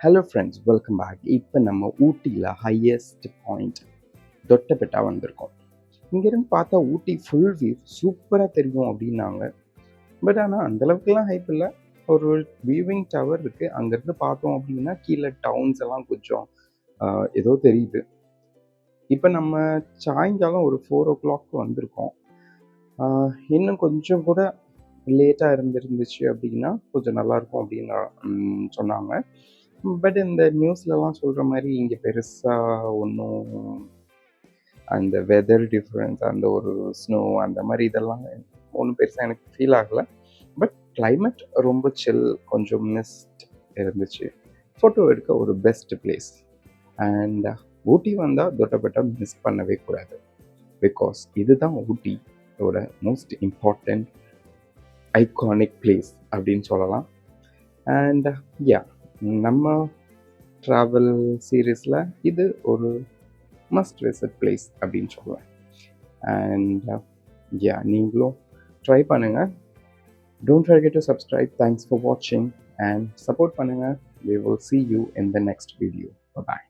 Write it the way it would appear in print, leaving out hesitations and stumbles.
Hello friends, welcome back. இப்போ நம்ம ஊட்டியில் ஹையஸ்ட் பாயிண்ட் தொட்டபெட்டா வந்திருக்கோம். இங்கேருந்து பார்த்தா ஊட்டி ஃபுல் வியூ சூப்பராக தெரியும் அப்படின்னாங்க. பட் ஆனால் அந்தளவுக்குலாம் ஹைப் இல்லை. ஒரு வியூவிங் டவர் இருக்குது. அங்கேருந்து பார்த்தோம் அப்படின்னா கீழே டவுன்ஸ் எல்லாம் கொஞ்சம் ஏதோ தெரியுது. இப்போ நம்ம சாயங்காலம் ஒரு 4 o'clock வந்திருக்கோம். இன்னும் கொஞ்சம் கூட லேட்டாக இருந்துச்சு அப்படின்னா கொஞ்சம் நல்லாயிருக்கும் அப்படின்னு சொன்னாங்க. பட் இந்த நியூஸ்லலாம் சொல்கிற மாதிரி இங்கே பெருசாக ஒன்றும் அந்த வெதர் டிஃப்ரென்ஸ், அந்த ஒரு ஸ்னோ அந்த மாதிரி இதெல்லாம் ஒன்றும் பெருசாக எனக்கு ஃபீல் ஆகலை. பட் கிளைமேட் ரொம்ப சில், கொஞ்சம் மிஸ்ட் இருந்துச்சு. ஃபோட்டோ எடுக்க ஒரு பெஸ்ட் பிளேஸ். அண்ட் ஊட்டி வந்தால் தொட்டபெட்டா மிஸ் பண்ணவே கூடாது. பிகாஸ் இதுதான் ஊட்டியோட மோஸ்ட் இம்பார்ட்டண்ட் ஐகானிக் பிளேஸ் அப்படின்னு சொல்லலாம். அண்ட் யா, நம்ம ட்ராவல் சீரீஸில் இது ஒரு மஸ்ட் விசிட் பிளேஸ் அப்படின்னு சொல்லுவேன். அண்ட் யா, நீங்களும் ட்ரை பண்ணுங்கள். Don't forget to subscribe. Thanks for watching and support பண்ணுங்கள். We will see you in the next video. Bye bye.